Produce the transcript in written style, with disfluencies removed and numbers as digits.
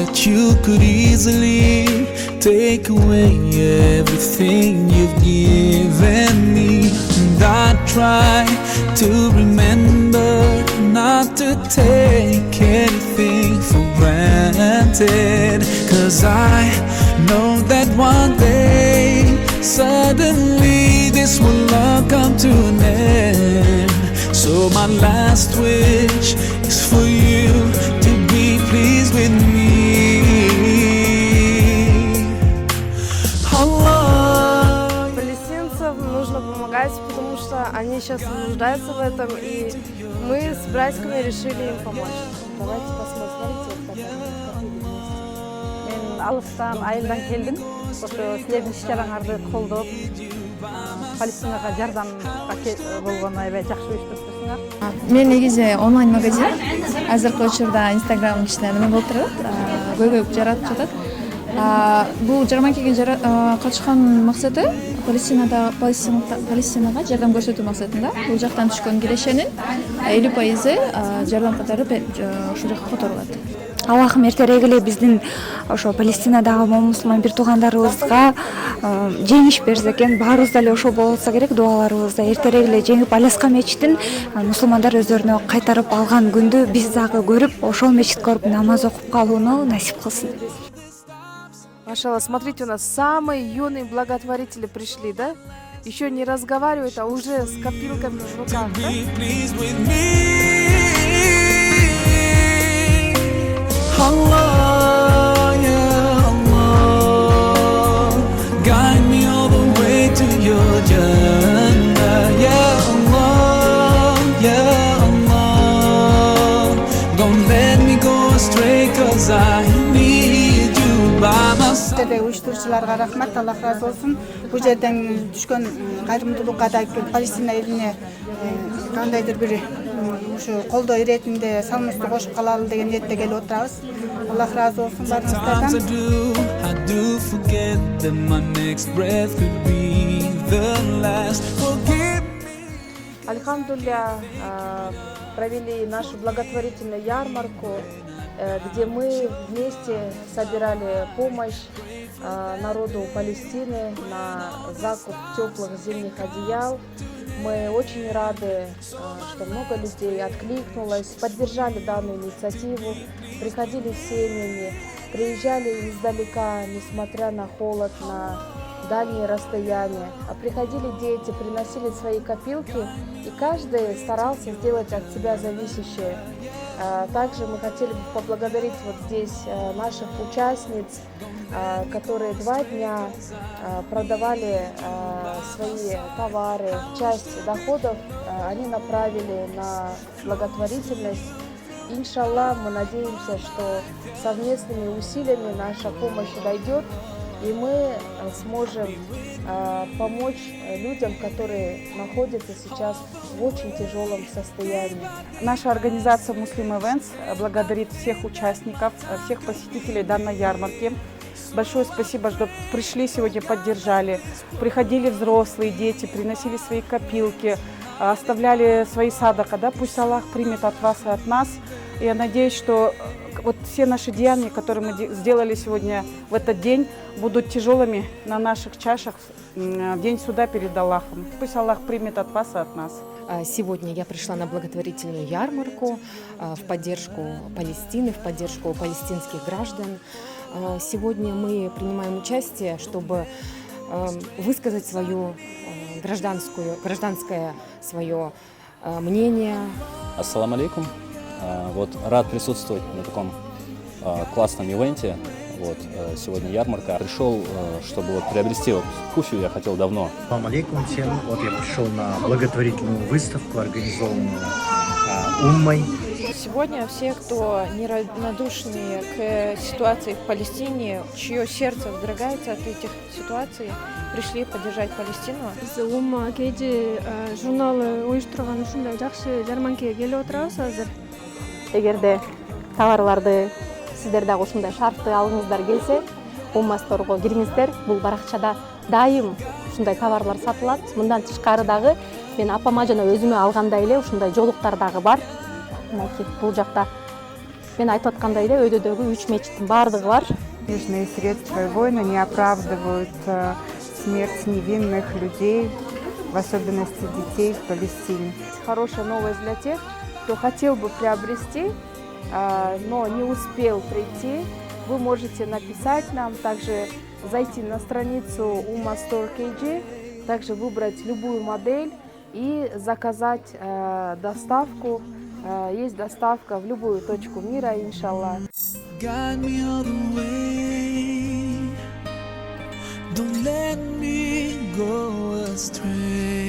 that you could easily take away everything you've given me. And I try to remember not to take anything for granted, 'cause I know that one day suddenly this will all come to an end. So my last wish is for you to be pleased with me. Палестинцам нужно помогать, потому что они сейчас нуждаются в этом, и мы с братьями решили им помочь. Давайте посмотрим, смотрите, Мен алыстан айылдан келдим. Ошо силердин иш-чараңарды колдоп, Палестинага жардамга болгону аябай жакшы иштептирсиңер. Мен негизи онлайн магазин. Азыркы учурда Instagram ичинде неме болуп турат, көйгөй жаратып жатат. Бул жарманкеге катышкан максаты Палестинага жардам көрсөтүү максатында. Бул жактан түшкөн кирешенин 50% жардам катары ушул жакка которулат. Аллахым эртерээк эле биздин ошо Палестинадагы момусулман бир туугандарыбызга жеңиш берсе экен. Баарыбыз деле ошол болсо керек дуаларыбызда. Эртерээк эле жеңип Аляска мечитин мусулмандар өздөрүнө кайтарып алган күндү биз дагы көрүп, ошол мечит көрүп намаз окуп калууну насип кылсын. Машалла, смотрите, у нас самые юные благотворители пришли, да? Еще не разговаривают, а уже с копилками в руках, да? Allah, yeah, Allah, guide me all the way to your Jannah. Yeah, Allah, yeah, Allah, don't let me go astray, 'cause I need you by my side. Уюштуруучуларга рахмат, Аллах разы болсун. Бул жерден түшкөн кайрымдуулукка да Палестина элине кандайдыр бир ушу колдоо иретинде салымыбызды кошуп калалы деген ниетте келип отурабыз. Аллах разы болсун баарыңыздардан. I do forget that my next breath could be the last. Forgive me. Альхамдулилля, провели нашу благотворительную ярмарку, где мы вместе собирали помощь народу Палестины на закуп теплых зимних одеял. Мы очень рады, что много людей откликнулось, поддержали данную инициативу, приходили с семьями, приезжали издалека, несмотря на холод, на дальние расстояния. А приходили дети, приносили свои копилки, и каждый старался сделать от себя зависящее. Также мы хотели бы поблагодарить вот здесь наших участниц, которые 2 дня продавали свои товары. Часть доходов они направили на благотворительность. Иншаллах, мы надеемся, что совместными усилиями наша помощь дойдет, и мы сможем помочь людям, которые находятся сейчас в очень тяжелом состоянии. Наша организация Muslim Events благодарит всех участников, всех посетителей данной ярмарки. Большое спасибо, что пришли сегодня, поддержали. Приходили взрослые, дети, приносили свои копилки, оставляли свои садака. Да? Пусть Аллах примет от вас и от нас. И я надеюсь, что вот все наши деяния, которые мы сделали сегодня в этот день, будут тяжелыми на наших чашах в день суда перед Аллахом. Пусть Аллах примет от вас и от нас. Сегодня я пришла на благотворительную ярмарку в поддержку Палестины, в поддержку палестинских граждан. Сегодня мы принимаем участие, чтобы высказать свое гражданское свое мнение. Ассаламу алейкум. Вот, рад присутствовать на таком классном ивенте. Вот, сегодня ярмарка. Пришел, чтобы вот приобрести вот куфию, я хотел давно. Ассаламу алейкум всем. Вот я пришел на благотворительную выставку, организованную Уммой. Сегодня все, кто неравнодушны к ситуации в Палестине, чье сердце вздрогается от этих ситуаций, пришли поддержать Палестину. Умма кейде журналы уюштурган ушундай жакшы жарманкеге келип отурабыз азыр. Эгерде товарларды сиздер дагы ушундай шарфты алгыңыздар келсе, Умма сторго кириңиздер. Бул баракчада дайым ушундай товарлар сатылат. Мындан тышкары дагы мен апама жана өзүмө алгандай эле ушундай жолуктар дагы бар. Мынакей бул жакта мен айтып аткандай эле өйдөдөгү 3 мечиттин баардыгы бар. Денежные средства войны не оправдывают смерть невинных людей, в особенности детей в Палестине. Хорошая новость для тех, кто хотел бы приобрести, но не успел прийти. Вы можете написать нам, также зайти на страницу Umma Store KG, также выбрать любую модель и заказать доставку. Есть доставка в любую точку мира, иншаллах. Guide me all the way. Don't let me go astray.